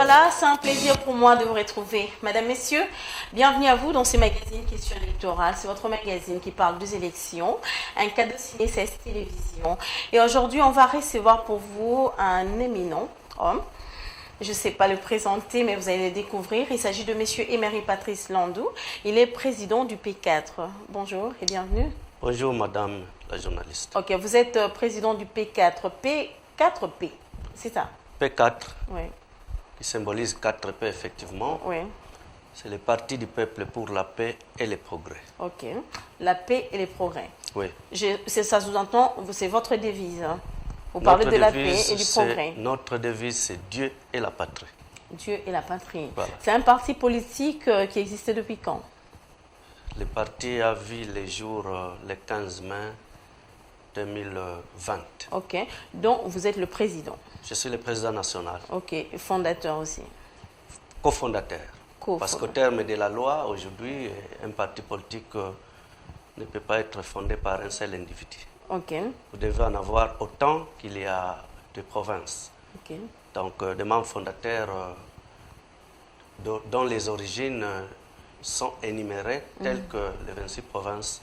voilà, c'est un plaisir pour moi de vous retrouver. Mesdames, Messieurs, bienvenue à vous dans ce magazine Question électorale. C'est votre magazine qui parle des élections, un cadeau signé CS Télévision. Et aujourd'hui, on va recevoir pour vous un éminent homme. Je ne sais pas le présenter, mais vous allez le découvrir. Il s'agit de Monsieur Emery Patrice Landou. Il est président du P4. Bonjour et bienvenue. Bonjour, madame la journaliste. Ok, vous êtes président du P4. P4P, c'est ça? P4, Oui. qui symbolise 4P, effectivement. Oui. C'est le parti du peuple pour la paix et le progrès. Ok. La paix et les progrès. Oui. Ça sous-entend, c'est votre devise. Hein. Vous parlez de la paix et du progrès. Notre devise, c'est Dieu et la patrie. Dieu et la patrie. Voilà. C'est un parti politique qui existait depuis quand? Le parti a vu les jours le 15 mai 2020. Ok. Donc, vous êtes le président. Je suis le président national. Ok. Fondateur aussi. Cofondateur. Parce qu'au terme de la loi, aujourd'hui, un parti politique ne peut pas être fondé par un seul individu. Ok. Vous devez en avoir autant qu'il y a de provinces. Ok. Donc, des membres fondateurs dont les origines sont énumérées telles que les 26 provinces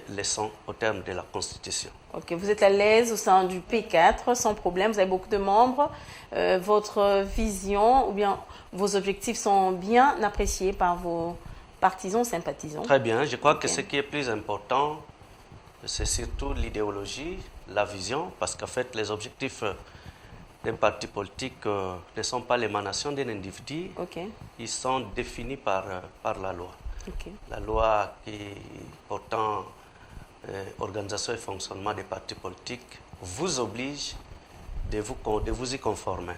le sont au terme de la Constitution. Ok, vous êtes à l'aise au sein du P4 sans problème, vous avez beaucoup de membres. Votre vision ou bien vos objectifs sont bien appréciés par vos partisans, sympathisants. Très bien, je crois que ce qui est plus important, c'est surtout l'idéologie, la vision, parce qu'en fait, les objectifs d'un parti politique ne sont pas l'émanation d'un individu, ils sont définis par la loi. La loi qui, portant organisation et fonctionnement des partis politiques, vous oblige de vous y conformer.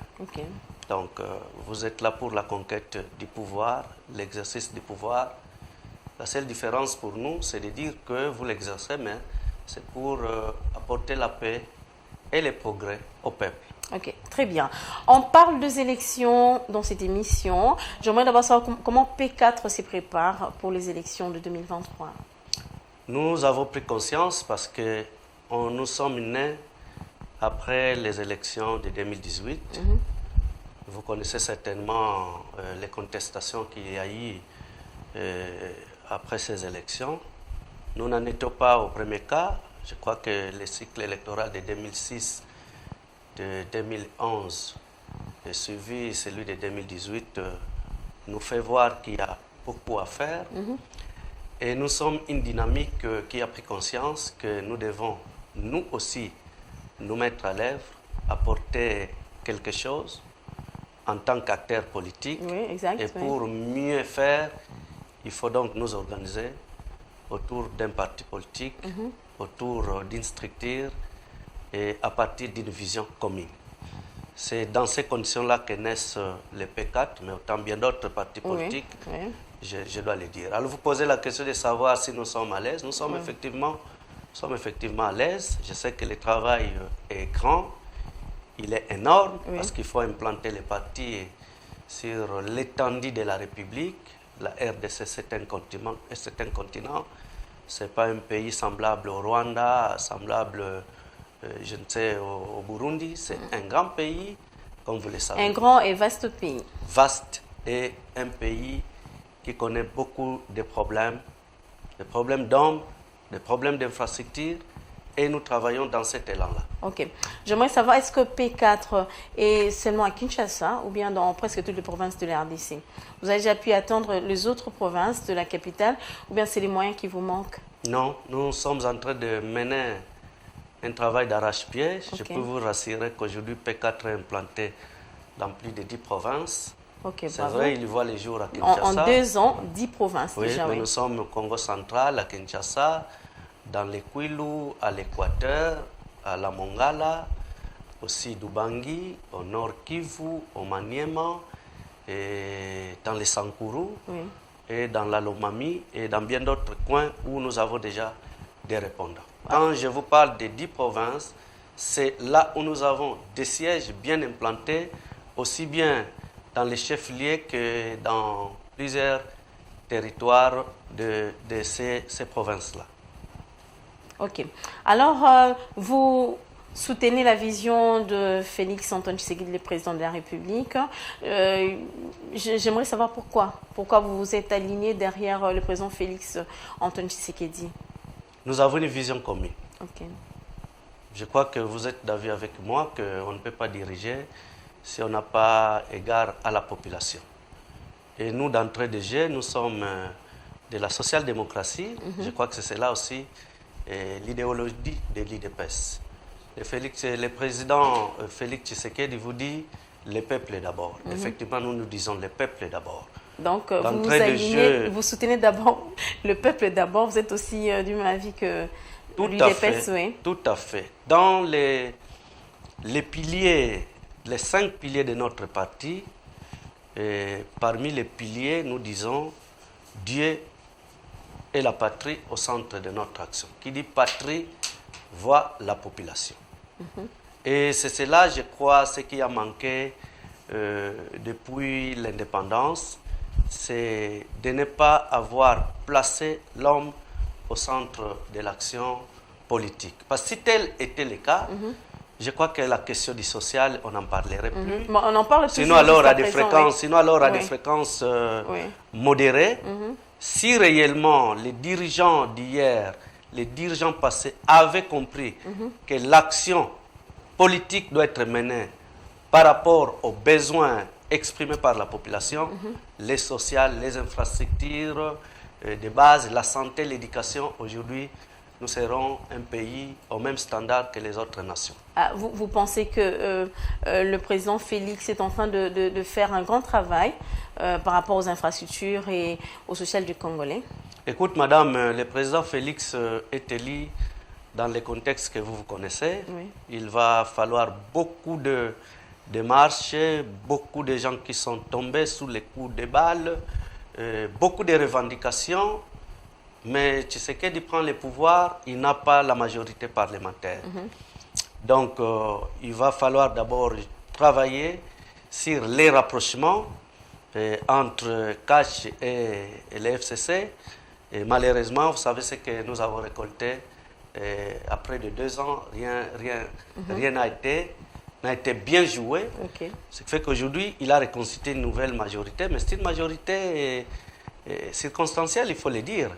Donc, vous êtes là pour la conquête du pouvoir, l'exercice du pouvoir. La seule différence pour nous, c'est de dire que vous l'exercez, mais c'est pour apporter la paix et le progrès au peuple. Ok, très bien. On parle des élections dans cette émission. J'aimerais d'abord savoir comment P4 se prépare pour les élections de 2023. Nous avons pris conscience parce que nous sommes nés après les élections de 2018. Vous connaissez certainement les contestations qu'il y a eu après ces élections. Nous n'en étions pas au premier cas. Je crois que le cycle électoral de 2006, de 2011 et suivi celui de 2018 nous fait voir qu'il y a beaucoup à faire. Et nous sommes une dynamique qui a pris conscience que nous devons, nous aussi, nous mettre à l'œuvre, apporter quelque chose en tant qu'acteurs politiques. Et pour mieux faire, il faut donc nous organiser autour d'un parti politique, autour d'une structure et à partir d'une vision commune. C'est dans ces conditions-là que naissent les P4, mais autant bien d'autres partis politiques, je dois le dire. Alors vous posez la question de savoir si nous sommes à l'aise. Nous sommes effectivement à l'aise. Je sais que le travail est grand, il est énorme, parce qu'il faut implanter les partis sur l'étendue de la République. La RDC, c'est un continent. Ce n'est pas un pays semblable au Rwanda, semblable, je ne sais, au Burundi. C'est un grand pays, comme vous le savez. Un grand et vaste pays. Vaste et un pays qui connaît beaucoup de problèmes d'hommes, des problèmes d'infrastructure, et nous travaillons dans cet élan-là. Ok. J'aimerais savoir, est-ce que P4 est seulement à Kinshasa ou bien dans presque toutes les provinces de la RDC? Vous avez déjà pu attendre les autres provinces de la capitale ou bien c'est les moyens qui vous manquent? Non, nous sommes en train de mener un travail d'arrache-pied. Je peux vous rassurer qu'aujourd'hui, P4 est implanté dans plus de 10 provinces. C'est vrai, il voit les jours à Kinshasa. En 2 ans, 10 provinces déjà. Nous sommes au Congo central, à Kinshasa, dans les Kwilu, à l'Équateur, à la Mongala, aussi d'Ubangi, au nord Kivu, au Maniema, et dans les Sankuru, et dans la Lomami, et dans bien d'autres coins où nous avons déjà des répondants. Quand je vous parle des 10 provinces, c'est là où nous avons des sièges bien implantés, aussi bien dans les chefs-lieux que dans plusieurs territoires de ces provinces-là. Ok. Alors, soutenez la vision de Félix Antoine Tshisekedi, le président de la République. J'aimerais savoir pourquoi. Pourquoi vous vous êtes aligné derrière le président Félix Antoine Tshisekedi? Nous avons une vision commune. Ok. Je crois que vous êtes d'avis avec moi qu'on ne peut pas diriger si on n'a pas égard à la population. Et nous, d'entrée de jeu, nous sommes de la social-démocratie. Je crois que c'est cela aussi l'idéologie de l'IDPS. Le président Félix Tshisekedi vous dit le peuple d'abord. Effectivement, nous nous disons le peuple d'abord. Donc, vous soutenez d'abord le peuple d'abord. Vous êtes aussi du même avis que l'UDPS, oui. Tout à fait. Dans les piliers, les 5 piliers de notre parti, parmi les piliers, nous disons Dieu et la patrie au centre de notre action. Qui dit patrie voit la population. Et c'est cela, je crois, ce qui a manqué depuis l'indépendance, c'est de ne pas avoir placé l'homme au centre de l'action politique. Parce que si tel était le cas, je crois que la question du social, on n'en parlerait plus. Bon, on en parle sinon alors à des fréquences, des fréquences modérées. Si réellement les dirigeants d'hier, les dirigeants passés avaient compris que l'action politique doit être menée par rapport aux besoins exprimés par la population, les sociales, les infrastructures de base, la santé, l'éducation, aujourd'hui, nous serons un pays au même standard que les autres nations. Ah, vous pensez que le président Félix est en train de faire un grand travail par rapport aux infrastructures et au social du Congolais? Écoute, madame, le président Félix est élu dans le contexte que vous connaissez. Oui. Il va falloir beaucoup de marches, beaucoup de gens qui sont tombés sous les coups de balles, beaucoup de revendications. Mais Tshisekedi prend le pouvoir, il n'a pas la majorité parlementaire. Donc, il va falloir d'abord travailler sur les rapprochements entre CACH et le FCC. Et malheureusement, vous savez ce que nous avons récolté après de 2 ans, rien n'a été bien joué. Ce qui fait qu'aujourd'hui, il a reconstitué une nouvelle majorité, mais c'est une majorité circonstancielle, il faut le dire.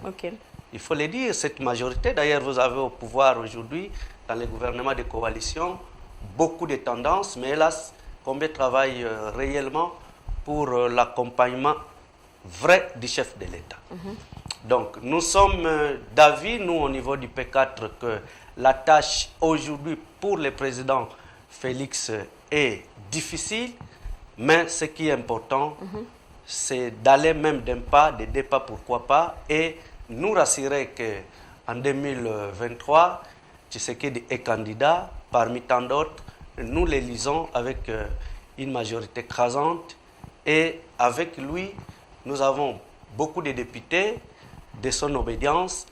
Il faut le dire, cette majorité, d'ailleurs, vous avez au pouvoir aujourd'hui, dans le gouvernement de coalition, beaucoup de tendances, mais hélas, combien travaillent réellement pour l'accompagnement vrai du chef de l'État. Donc, nous sommes d'avis, nous, au niveau du P4, que la tâche aujourd'hui pour le président Félix est difficile, mais ce qui est important, c'est d'aller même d'un pas, de 2 pas, pourquoi pas, et nous rassurer qu'en 2023, Tshisekedi est candidat, parmi tant d'autres, nous l'élisons avec une majorité écrasante, et avec lui, nous avons beaucoup de députés de son obédience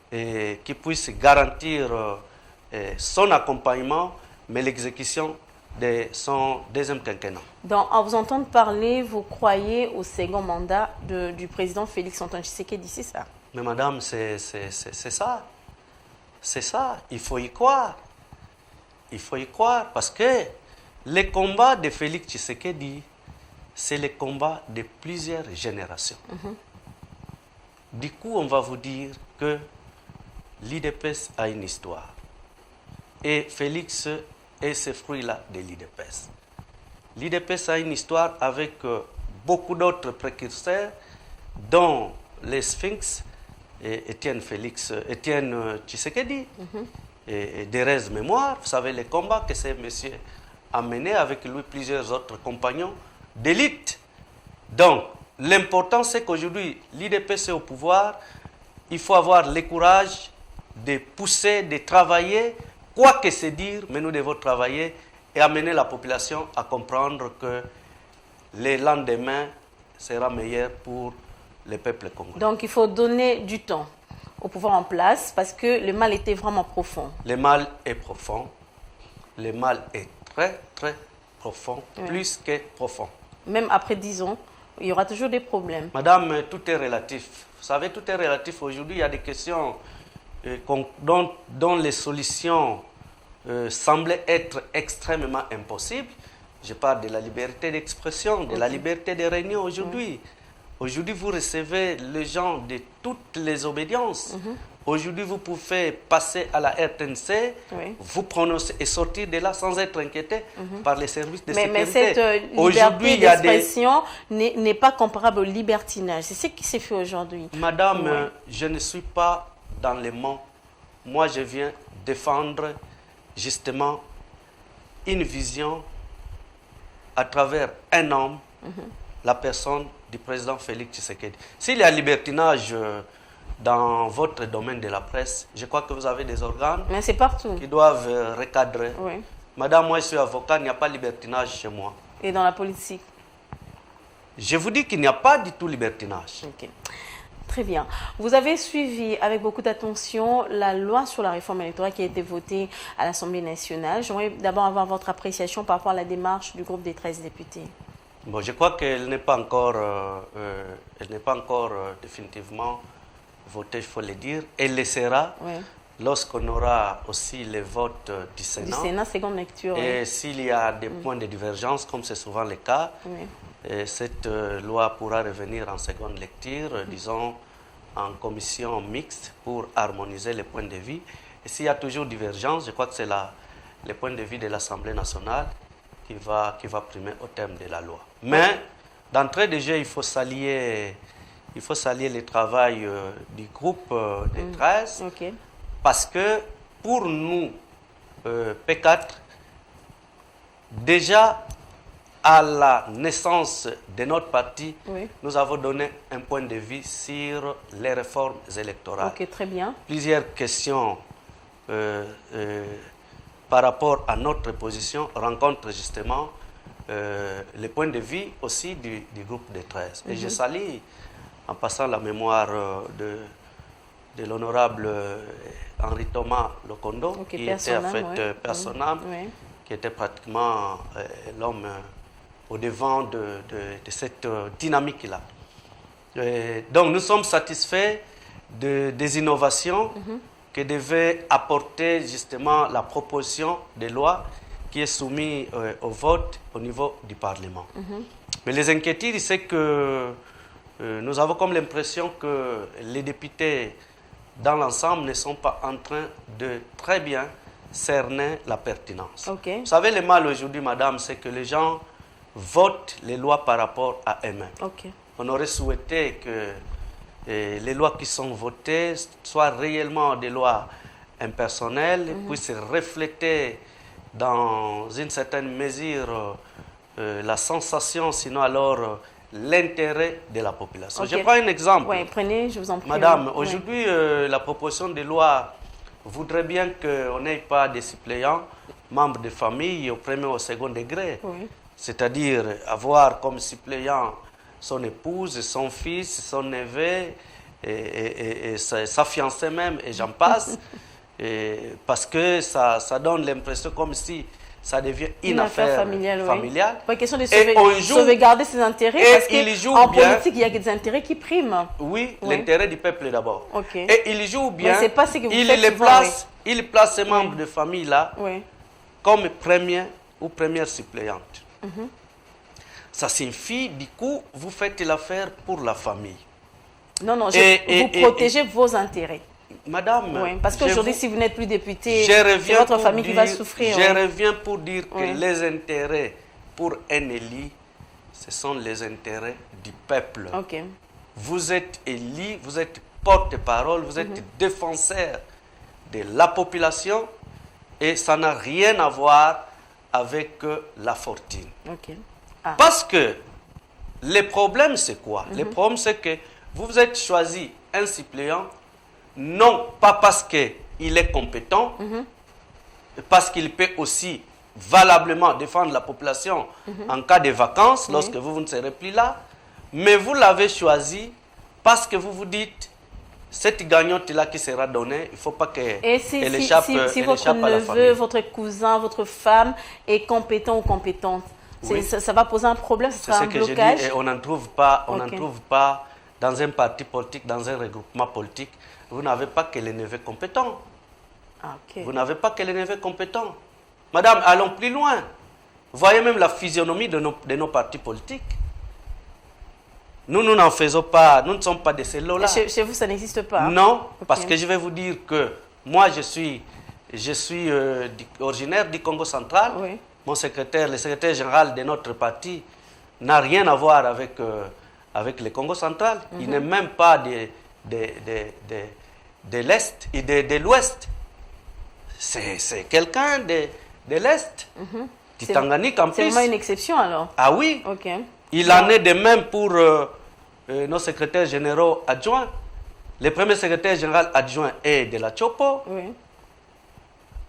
qui puissent garantir son accompagnement, mais l'exécution de son 2e quinquennat. Donc, à vous entendre parler, vous croyez au second mandat du président Félix Antoine Tshisekedi, c'est ça? Mais madame, c'est ça. C'est ça. Il faut y croire. Il faut y croire parce que le combat de Félix Tshisekedi, c'est le combat de plusieurs générations. Du coup, on va vous dire que l'IDPS a une histoire. Et Félix est ce fruit-là de l'IDPS. L'IDPS a une histoire avec beaucoup d'autres précurseurs, dont les Sphinx, Étienne Tshisekedi, et Thérèse Mémoire. Vous savez les combats que ces messieurs a menés avec lui plusieurs autres compagnons d'élite. Donc, l'important, c'est qu'aujourd'hui, l'IDPS est au pouvoir. Il faut avoir le courage de pousser, de travailler, quoi que se dire, mais nous devons travailler et amener la population à comprendre que le lendemain sera meilleur pour le peuple congolais. Donc, il faut donner du temps au pouvoir en place parce que le mal était vraiment profond. Le mal est profond. Le mal est très, très profond, plus que profond. Même après 10 ans, il y aura toujours des problèmes. Madame, tout est relatif. Vous savez, tout est relatif. Aujourd'hui, il y a des questions dont les solutions semblait être extrêmement impossible. Je parle de la liberté d'expression, de la liberté de réunion aujourd'hui. Aujourd'hui, vous recevez les gens de toutes les obédiences. Aujourd'hui, vous pouvez passer à la RTNC, vous prononcer et sortir de là sans être inquiété par les services de sécurité. Mais cette liberté d'expression n'est pas comparable au libertinage. C'est ce qui s'est fait aujourd'hui. Madame, je ne suis pas dans les mots. Moi, je viens défendre justement une vision à travers un homme, la personne du président Félix Tshisekedi. S'il y a libertinage dans votre domaine de la presse, je crois que vous avez des organes qui doivent recadrer. Madame, moi je suis avocat, il n'y a pas de libertinage chez moi. Et dans la politique? Je vous dis qu'il n'y a pas du tout libertinage. Très bien. Vous avez suivi avec beaucoup d'attention la loi sur la réforme électorale qui a été votée à l'Assemblée nationale. J'aimerais d'abord avoir votre appréciation par rapport à la démarche du groupe des 13 députés. Bon, je crois qu'elle n'est pas encore, définitivement votée, il faut le dire. Elle le sera lorsqu'on aura aussi les votes du Sénat. Du Sénat, seconde lecture. Et s'il y a des points de divergence, comme c'est souvent le cas, cette loi pourra revenir en seconde lecture, disons en commission mixte pour harmoniser les points de vue. Et s'il y a toujours divergence, je crois que c'est le point de vue de l'Assemblée nationale qui va primer au terme de la loi. Mais d'entrée de jeu, il faut saluer le travail du groupe des 13 parce que pour nous, P4, déjà à la naissance de notre parti, nous avons donné un point de vue sur les réformes électorales. Ok, très bien. Plusieurs questions par rapport à notre position rencontrent justement les points de vue aussi du groupe des 13. Et je salue en passant la mémoire de l'honorable Henri Thomas Lokondo, qui était en fait personnel, qui était pratiquement l'homme au devant de cette dynamique-là. Donc nous sommes satisfaits des innovations que devait apporter justement la proposition de loi qui est soumise au vote au niveau du Parlement. Mais les inquiétudes, c'est que nous avons comme l'impression que les députés dans l'ensemble ne sont pas en train de très bien cerner la pertinence. Vous savez, le mal aujourd'hui, madame, c'est que les gens votent les lois par rapport à eux-mêmes. On aurait souhaité que les lois qui sont votées soient réellement des lois impersonnelles, puissent refléter dans une certaine mesure la sensation, sinon alors l'intérêt de la population. Je prends un exemple. Oui, prenez, je vous en prie. Madame, aujourd'hui, la proposition de loi voudrait bien qu'on n'ait pas de suppléants, membres de famille au premier ou au second degré. C'est-à-dire avoir comme suppléant son épouse, son fils, son neveu, et sa fiancée même, et j'en passe, parce que ça donne l'impression comme si ça devient une affaire familiale. Pas question de sauvegarder ses intérêts, parce qu'en politique, il y a des intérêts qui priment. Oui, l'intérêt du peuple d'abord. Et il joue bien, il place ces membres de famille-là comme premier ou première suppléante. Ça signifie, du coup, vous faites l'affaire pour la famille. Non, non, vous protégez vos intérêts. Madame, parce qu'aujourd'hui, si vous n'êtes plus député, c'est votre famille qui va souffrir. Je reviens pour dire que les intérêts pour un élu, ce sont les intérêts du peuple. Vous êtes élu, vous êtes porte-parole, vous êtes défenseur de la population et ça n'a rien à voir avec la fortune. Parce que le problème, c'est quoi? Le problème, c'est que vous êtes choisi un suppléant, non pas parce qu'il est compétent, parce qu'il peut aussi valablement défendre la population en cas de vacances, lorsque vous ne serez plus là, mais vous l'avez choisi parce que vous vous dites, cette gagnante-là qui sera donnée, il ne faut pas qu'elle échappe, si votre neveu, votre cousin, votre femme est compétent ou compétente, ça va poser un problème, ce sera un blocage. C'est ce que je dis, et on n'en trouve pas dans un parti politique, dans un regroupement politique. Vous n'avez pas que les neveux compétents. Ah, ok. Vous n'avez pas que les neveux compétents. Madame, allons plus loin. Voyez même la physionomie de nos partis politiques. Nous n'en faisons pas, nous ne sommes pas de ces lots-là. Chez vous, ça n'existe pas? Non, okay. Parce que je vais vous dire que moi, je suis originaire du Congo central. Oui. Le secrétaire général de notre parti n'a rien à voir avec le Congo central. Il n'est même pas de l'Est et de l'Ouest. C'est quelqu'un de l'Est, du Tanganyika en plus. C'est vraiment une exception alors? Ah oui. Okay. Il en est de même pour nos secrétaires généraux adjoints. Le premier secrétaire général adjoint est de la Chopo. Oui.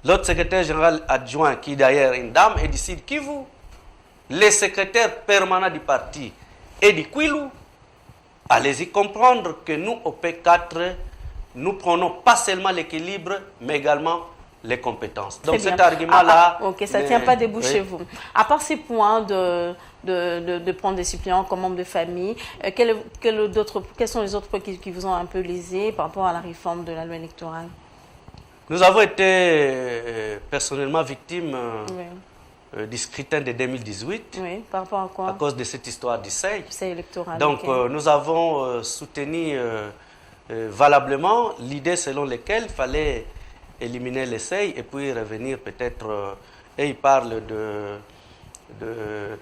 L'autre secrétaire général adjoint, qui d'ailleurs est une dame, est du Sud Kivu. Le secrétaire permanent du parti est du Kwilu. Allez-y comprendre que nous, au P4, nous prenons pas seulement l'équilibre, mais également les compétences. Donc cet argument-là... ok, ça ne tient pas debout chez vous. À part ces points de prendre des suppléants comme membre de famille, quels sont les autres points qui vous ont un peu lésé par rapport à la réforme de la loi électorale? Nous avons été personnellement victimes du scrutin de 2018. Oui, par rapport à quoi? À cause de cette histoire du SEI. SEI électoral. Donc nous avons soutenu valablement l'idée selon laquelle il fallait éliminer le SEI et puis revenir peut-être... et il parle de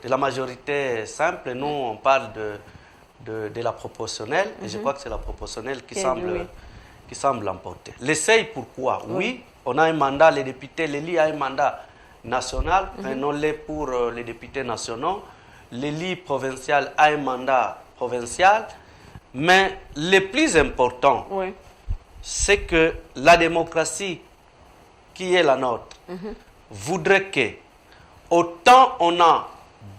la majorité simple. Nous, on parle de la proportionnelle. Et je crois que c'est la proportionnelle qui semble l'emporter. Le SEI, pourquoi? Oui, on a un mandat, les députés, l'ELI a un mandat national, prenons-les pour les députés nationaux. L'ELI provincial a un mandat provincial. Mais le plus important, c'est que la démocratie qui est la nôtre voudrait que, autant on a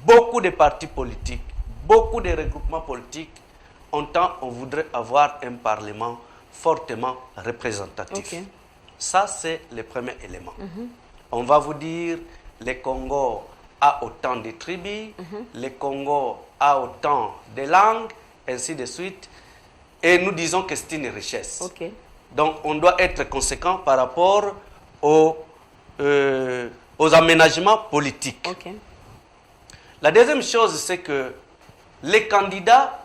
beaucoup de partis politiques, beaucoup de regroupements politiques, autant on voudrait avoir un parlement fortement représentatif. Ça, c'est le premier élément. On va vous dire, le Congo a autant de tribus, le Congo a autant de langues, ainsi de suite. Et nous disons que c'est une richesse. Donc, on doit être conséquent par rapport aux aménagements politiques. La deuxième chose, c'est que les candidats,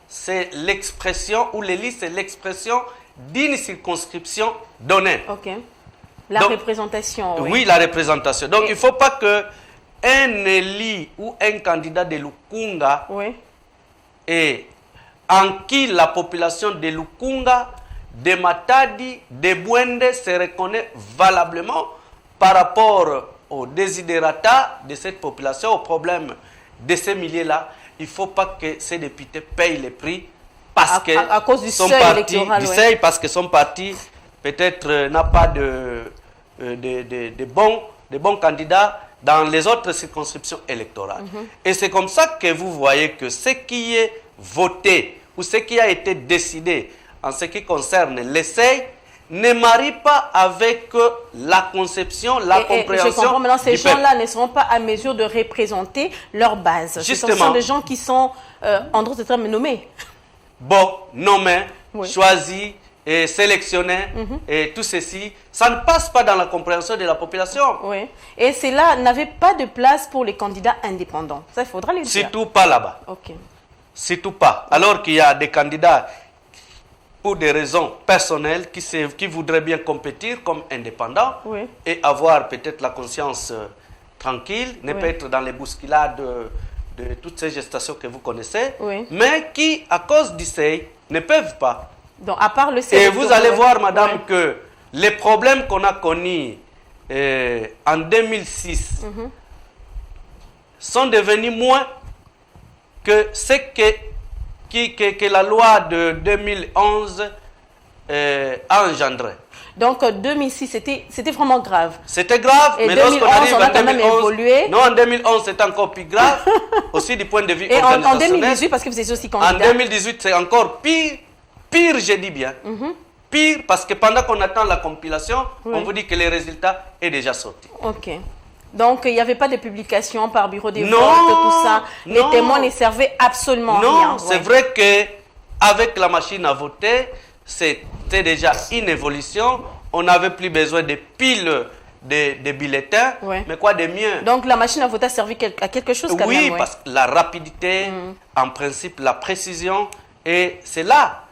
c'est l'expression, ou les listes, c'est l'expression d'une circonscription donnée. La représentation. Oui, la représentation. Donc, il ne faut pas qu'un élu ou un candidat de Lukunga et en qui la population de Lukunga, de Matadi, de Bwende se reconnaît valablement par rapport aux desiderata de cette population, aux problèmes de ces milliers-là. Il ne faut pas que ces députés payent le prix parce que à cause du seuil électoral. Parce que son parti peut-être n'a pas de bons candidats dans les autres circonscriptions électorales. Et c'est comme ça que vous voyez que ce qui est voté ou ce qui a été décidé en ce qui concerne l'essai ne marie pas avec la conception, la compréhension. Je comprends maintenant, ces gens-là ne seront pas à mesure de représenter leur base. Justement. Ce sont des gens qui sont, en droit de terme, nommés. Bon, nommés, choisis, et sélectionnés, et tout ceci, ça ne passe pas dans la compréhension de la population. Et cela n'avait pas de place pour les candidats indépendants. Ça, il faudra les dire. Surtout pas là-bas. Surtout pas. Alors qu'il y a des candidats pour des raisons personnelles qui voudraient bien compétir comme indépendants et avoir peut-être la conscience tranquille, ne pas être dans les bousculades de toutes ces gestations que vous connaissez, mais qui, à cause du SEI, ne peuvent pas. Donc, à part le SEI, et vous allez voir, madame, que les problèmes qu'on a connus en 2006 sont devenus moins que ce que la loi de 2011 a engendré. Donc 2006, c'était vraiment grave. C'était grave, et mais 2011, lorsqu'on arrive on a quand même évolué. Non, en 2011, c'était encore plus grave, aussi du point de vue et organisationnel. En 2018, parce que vous étiez aussi candidat. En 2018, c'est encore pire, je dis bien. Pire, parce que pendant qu'on attend la compilation, on vous dit que les résultats sont déjà sortis. Donc, il n'y avait pas de publication par bureau des votes, tout ça. Les témoins ne servaient absolument rien. Non, c'est vrai qu'avec la machine à voter, c'était déjà une évolution on n'avait plus besoin de piles de bulletins, mais quoi de mieux. Donc la machine à voter a servi à quelque chose quand même. Oui, parce que la rapidité, en principe, la précision, et c'est là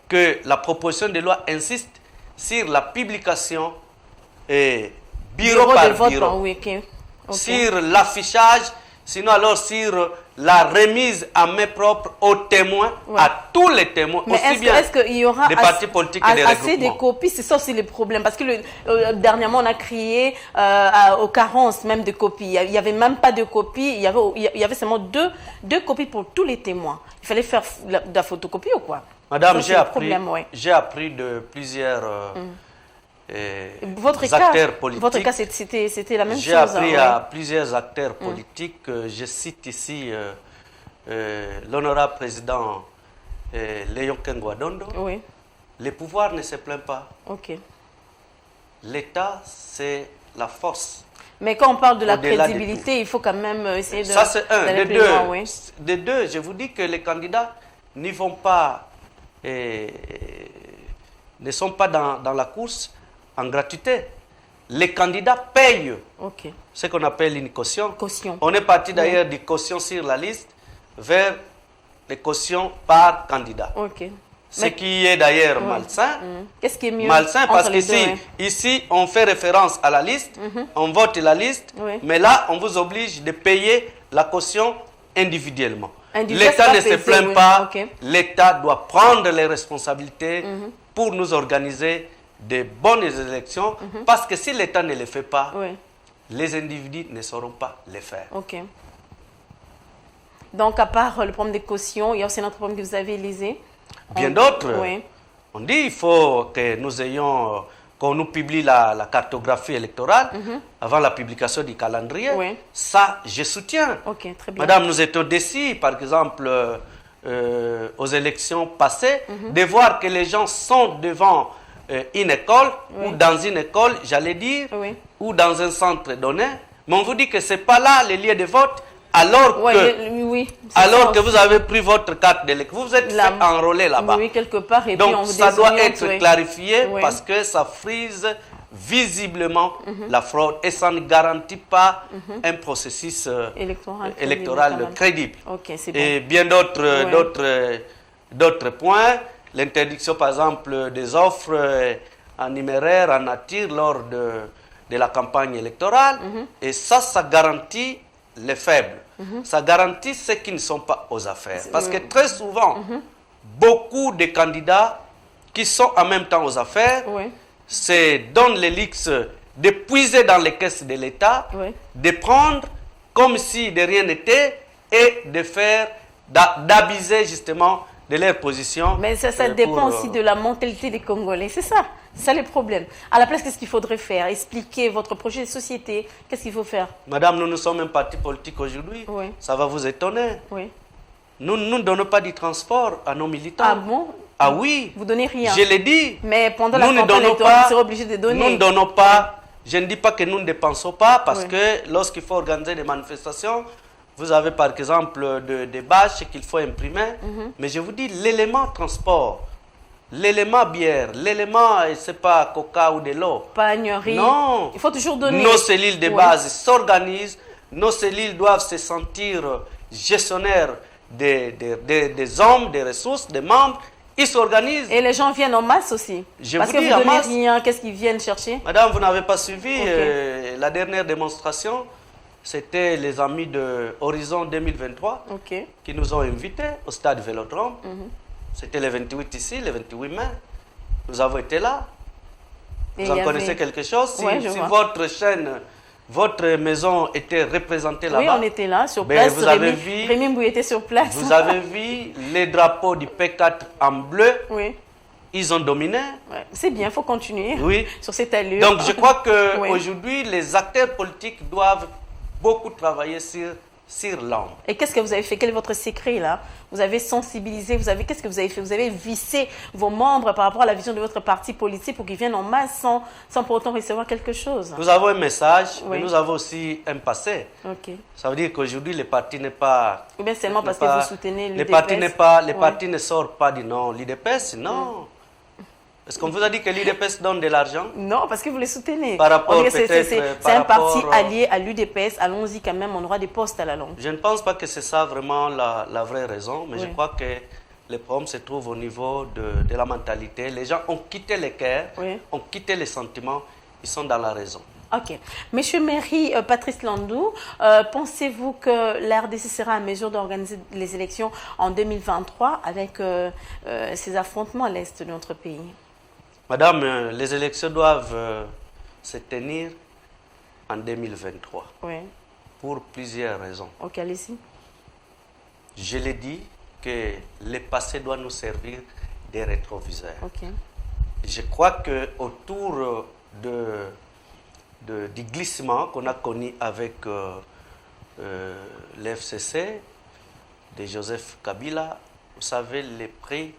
que la proposition de loi insiste sur la publication bureau par bureau, sur l'affichage, sinon alors sur la remise à main propre aux témoins, à tous les témoins, mais aussi bien qu'il y aura des partis politiques et des assez de regroupements. copies, c'est ça aussi le problème, parce que dernièrement on a crié aux carences même de copies, il n'y avait même pas de copies, il y avait seulement deux copies pour tous les témoins. Il fallait faire de la photocopie ou quoi? Madame, j'ai appris de plusieurs acteurs politiques. Votre cas, c'était la même chose. J'ai appris à plusieurs acteurs politiques. Je cite ici l'honorable président Léon Kengwadondo. Oui. Le pouvoir ne se plaint pas. Ok. L'État, c'est la force. Mais quand on parle de la crédibilité, il faut quand même essayer de... Ça, c'est un. De deux, des deux, je vous dis que les candidats n'y vont pas, ne sont pas dans la course en gratuité. Les candidats payent ce qu'on appelle une caution. On est parti d'ailleurs du caution sur la liste vers les cautions par candidat. Ce qui est d'ailleurs malsain. Qu'est-ce qui est mieux? Malsain parce qu'ici, ici, on fait référence à la liste, on vote la liste, mais là, on vous oblige de payer la caution individuellement. L'État ne se plaint pas, l'État doit prendre les responsabilités pour nous organiser de bonnes élections, parce que si l'État ne le fait pas, les individus ne sauront pas le faire. Donc, à part le problème des cautions, il y a aussi un autre problème que vous avez, Élysée. Bien d'autres. On dit qu'il faut que nous ayons, qu'on nous publie la cartographie électorale avant la publication du calendrier. Ça, je soutiens. Très bien. Madame, nous étions déçus, par exemple, aux élections passées, de voir que les gens sont devant une école ou dans une école, j'allais dire, ou dans un centre donné, mais on vous dit que ce n'est pas là le lieu de vote, alors que vous avez pris votre carte d'électeur, vous êtes fait enrôler là-bas. Quelque part. Et donc puis on ça doit être clarifié parce que ça frise visiblement la fraude et ça ne garantit pas un processus électoral crédible. Et bien d'autres points. L'interdiction, par exemple, des offres en numéraire, en nature, lors de la campagne électorale. Et ça garantit les faibles. Ça garantit ceux qui ne sont pas aux affaires. Parce que très souvent, beaucoup de candidats qui sont en même temps aux affaires se donnent le luxe de puiser dans les caisses de l'État, de prendre comme si de rien n'était et de faire, d'abuser justement de leur position. Mais ça dépend aussi de la mentalité des Congolais, c'est ça. C'est ça le problème. À la place, qu'est-ce qu'il faudrait faire? Expliquer votre projet de société. Qu'est-ce qu'il faut faire? Madame, nous sommes un parti politique aujourd'hui. Ça va vous étonner. Nous ne donnons pas du transport à nos militants. Ah bon? Ah oui. Vous donnez rien? Je l'ai dit. Mais pendant la campagne électorale, vous serez obligé de donner. Nous ne donnons pas. Je ne dis pas que nous ne dépensons pas parce que lorsqu'il faut organiser des manifestations, vous avez par exemple des bâches qu'il faut imprimer. Mais je vous dis, l'élément transport, l'élément bière, l'élément, c'est pas coca ou de l'eau. Pagnerie. Non. Il faut toujours donner. Nos cellules de base s'organisent. Nos cellules doivent se sentir gestionnaires des hommes, des ressources, des membres. Ils s'organisent. Et les gens viennent en masse aussi. Parce que vous ne donnez rien, qu'est-ce qu'ils viennent chercher? Madame, vous n'avez pas suivi la dernière démonstration. C'était les amis de Horizon 2023 qui nous ont invités au stade Vélodrome. C'était le 28 ici, le 28 mai. Nous avons été là. Vous en connaissez quelque chose? Si votre chaîne, votre maison était représentée là-bas. Oui, on était là, sur place. Vous avez vu, Rémi Mbouy était sur place. Vous avez vu les drapeaux du P4 en bleu. Ils ont dominé. C'est bien, il faut continuer sur cette allure. Donc je crois qu'aujourd'hui, les acteurs politiques doivent beaucoup travailler sur l'homme. Et qu'est-ce que vous avez fait? Quel est votre secret là? Vous avez sensibilisé, qu'est-ce que vous avez fait? Vous avez vissé vos membres par rapport à la vision de votre parti politique pour qu'ils viennent en masse sans pour autant recevoir quelque chose? Nous avons un message, mais nous avons aussi un passé. Ça veut dire qu'aujourd'hui, le parti n'est pas... Ou bien seulement parce que vous soutenez l'UDPS? Les partis ne sortent pas du nom l'UDPS, non. Est-ce qu'on vous a dit que l'UDPS donne de l'argent? Non, parce que vous les soutenez. Par rapport c'est un parti allié à l'UDPS. Allons-y quand même, on aura des postes à la longue. Je ne pense pas que c'est ça vraiment la vraie raison, mais je crois que le problème se trouve au niveau de la mentalité. Les gens ont quitté les cœurs, ont quitté les sentiments, ils sont dans la raison. Ok. Monsieur Méry, Patrice Landou, pensez-vous que l'RDC sera à mesure d'organiser les élections en 2023 avec ces affrontements à l'est de notre pays? Madame, les élections doivent se tenir en 2023 pour plusieurs raisons. Ok, allez-y. Je l'ai dit que le passé doit nous servir des rétroviseurs. Ok. Je crois qu'autour du glissement qu'on a connu avec l'FCC de Joseph Kabila, vous savez les prix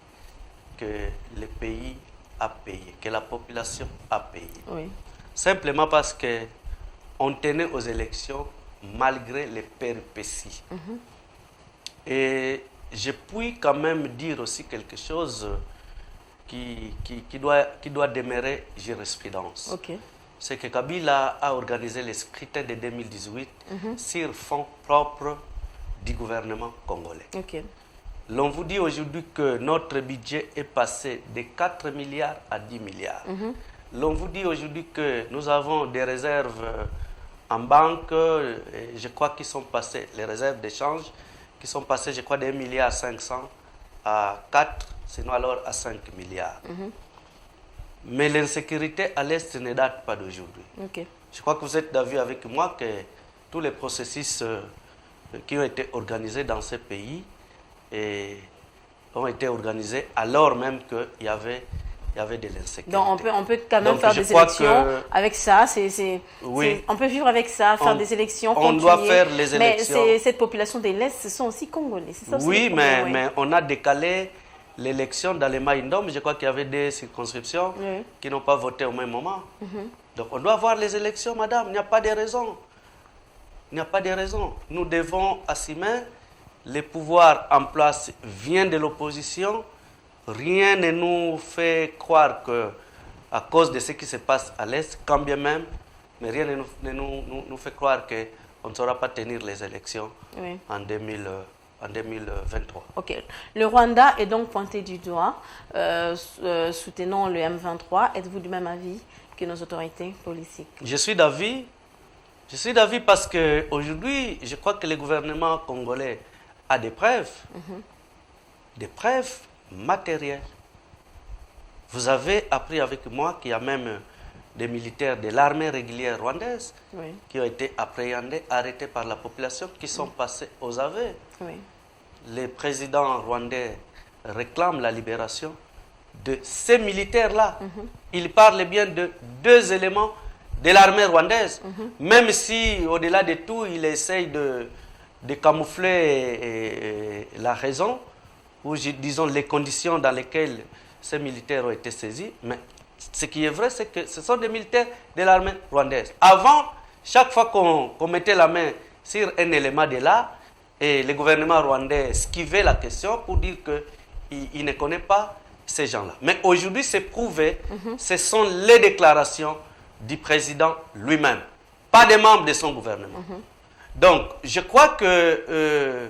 que le pays a payé, que la population a payé. Oui. Simplement parce qu'on tenait aux élections malgré les péripéties. Et je puis quand même dire aussi quelque chose qui doit demeurer jurisprudence. Okay. C'est que Kabila a organisé les scrutins de 2018 sur fonds propres du gouvernement congolais. Okay. L'on vous dit aujourd'hui que notre budget est passé de 4 milliards à 10 milliards. L'on vous dit aujourd'hui que nous avons des réserves en banque, je crois qu'ils sont passés, les réserves d'échange, qui sont passées, je crois, de 1,5 milliard à 4, sinon alors à 5 milliards. Mais l'insécurité à l'Est ne date pas d'aujourd'hui. Okay. Je crois que vous êtes d'avis avec moi que tous les processus qui ont été organisés dans ces pays ont été organisés alors même qu'il y avait de l'insécurité. Donc on peut quand même faire des élections avec ça. On peut vivre avec ça, faire des élections. On doit faire les élections. Mais cette population de l'Est, ce sont aussi Congolais. Ça, oui, mais on a décalé l'élection dans les Maïndom. Je crois qu'il y avait des circonscriptions qui n'ont pas voté au même moment. Donc on doit voir les élections, madame. Il n'y a pas de raison. Il n'y a pas de raison. Nous devons assumer. Le pouvoir en place vient de l'opposition. Rien ne nous fait croire que, à cause de ce qui se passe à l'Est, quand bien même, mais rien ne nous fait croire qu'on ne saura pas tenir les élections en 2023. Ok. Le Rwanda est donc pointé du doigt, soutenant le M23. Êtes-vous du même avis que nos autorités politiques? Je suis d'avis. Je suis d'avis parce qu'aujourd'hui, je crois que le gouvernement congolais a des preuves matérielles. Vous avez appris avec moi qu'il y a même des militaires de l'armée régulière rwandaise qui ont été appréhendés, arrêtés par la population, qui sont passés aux aveux. Le président rwandais réclame la libération de ces militaires-là. Il parle bien de 2 éléments de l'armée rwandaise, même si, au-delà de tout, il essaye de camoufler la raison, ou disons les conditions dans lesquelles ces militaires ont été saisis. Mais ce qui est vrai, c'est que ce sont des militaires de l'armée rwandaise. Avant, chaque fois qu'on mettait la main sur un élément de là, et le gouvernement rwandais esquivait la question pour dire qu'il ne connaît pas ces gens-là. Mais aujourd'hui, c'est prouvé, ce sont les déclarations du président lui-même, pas des membres de son gouvernement. Donc, je crois que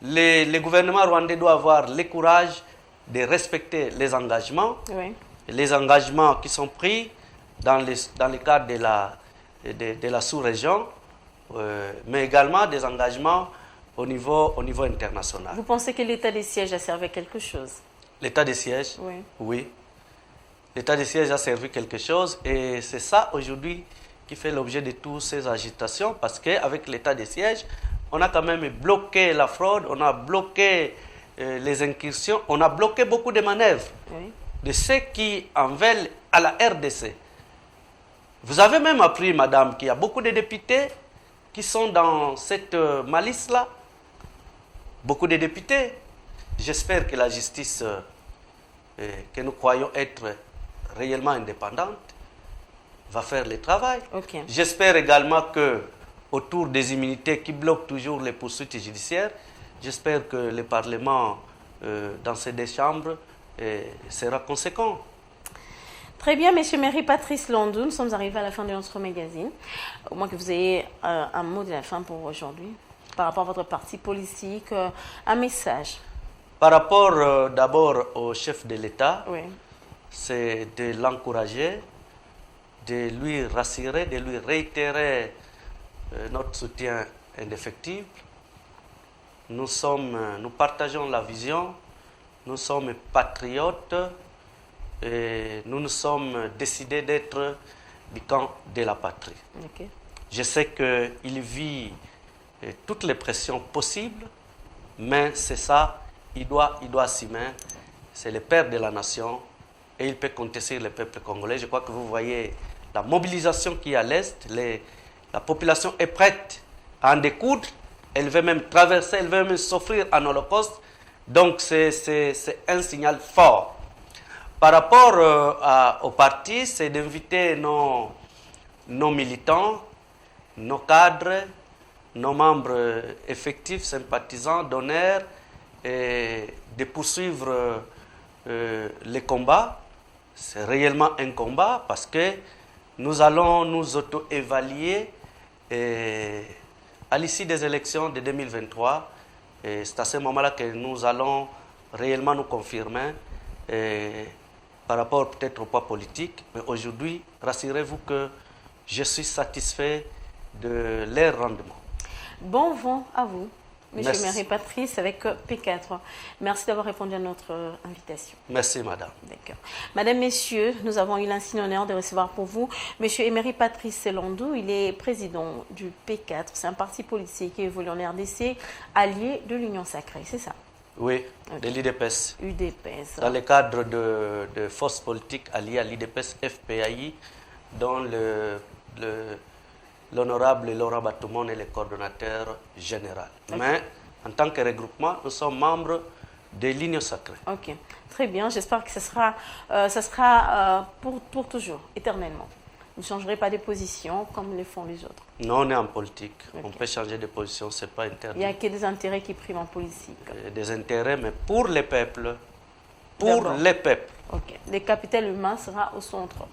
le gouvernement rwandais doit avoir le courage de respecter les engagements qui sont pris dans le cadre de la sous-région, mais également des engagements au niveau international. Vous pensez que l'état de siège a servi à quelque chose? L'état de siège, oui. L'état de siège a servi quelque chose et c'est ça aujourd'hui qui fait l'objet de toutes ces agitations parce qu'avec l'état de siège, on a quand même bloqué la fraude, on a bloqué les incursions, on a bloqué beaucoup de manœuvres de ceux qui en veulent à la RDC. Vous avez même appris, madame, qu'il y a beaucoup de députés qui sont dans cette malice-là. Beaucoup de députés. J'espère que la justice, que nous croyons être réellement indépendante, va faire le travail. J'espère également que autour des immunités qui bloquent toujours les poursuites judiciaires, j'espère que le Parlement, dans ces 2 chambres, sera conséquent. Très bien, Monsieur Emery-Patrice Landou, nous sommes arrivés à la fin de notre magazine. Au moins que vous ayez un mot de la fin pour aujourd'hui, par rapport à votre parti politique, un message. Par rapport d'abord au chef de l'État, Oui. c'est de l'encourager, de lui rassurer, de lui réitérer notre soutien indéfectible. Nous partageons la vision, nous sommes patriotes et nous nous sommes décidés d'être du camp de la patrie. Okay. Je sais qu'il vit toutes les pressions possibles, mais c'est ça, il doit assumer. C'est le père de la nation et il peut compter sur le peuple congolais. Je crois que vous voyez la mobilisation qui est à l'Est, la population est prête à en découdre, elle veut même traverser, elle veut même s'offrir un holocauste. Donc c'est un signal fort. Par rapport au parti, c'est d'inviter nos militants, nos cadres, nos membres effectifs, sympathisants, d'honneur, et de poursuivre les combats. C'est réellement un combat parce que nous allons nous auto-évaluer à l'issue des élections de 2023. Et c'est à ce moment-là que nous allons réellement nous confirmer par rapport peut-être au poids politique. Mais aujourd'hui, rassurez-vous que je suis satisfait de leur rendement. Bon vent à vous, Monsieur Emery-Patrice, avec P4. Merci d'avoir répondu à notre invitation. Merci, madame. D'accord. Madame, messieurs, nous avons eu l'insigne honneur de recevoir pour vous Monsieur Emery-Patrice Landou. Il est président du P4. C'est un parti politique qui évolue en RDC, allié de l'Union Sacrée, c'est ça? Oui, okay. de l'UDPS. UDPS. Dans le cadre de forces politiques alliées à l'UDPS FPAI, dont l'honorable Laurent Batoumon est le coordonnateur général. Okay. Mais en tant que regroupement, nous sommes membres de l'Union Sacrée. Ok, très bien. J'espère que ça sera pour toujours, éternellement. Vous ne changerez pas de position comme le font les autres. Non, on est en politique. Okay. On peut changer de position, ce n'est pas interdit. Il n'y a que des intérêts qui priment en politique. Des intérêts, mais pour les peuples. Pour les peuples. Ok. Le capital humain sera au centre.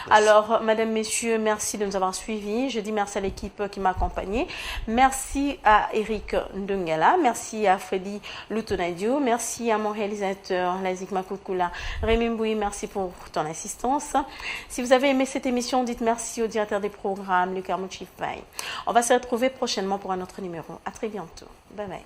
Merci. Alors, Madame, Messieurs, merci de nous avoir suivis. Je dis merci à l'équipe qui m'a accompagné. Merci à Eric Ndungala. Merci à Freddy Lutonadio. Merci à mon réalisateur, Lazik Makukula. Rémi Mbouy, merci pour ton assistance. Si vous avez aimé cette émission, dites merci au directeur des programmes, Lucas Mouchifay. On va se retrouver prochainement pour un autre numéro. À très bientôt. Bye bye.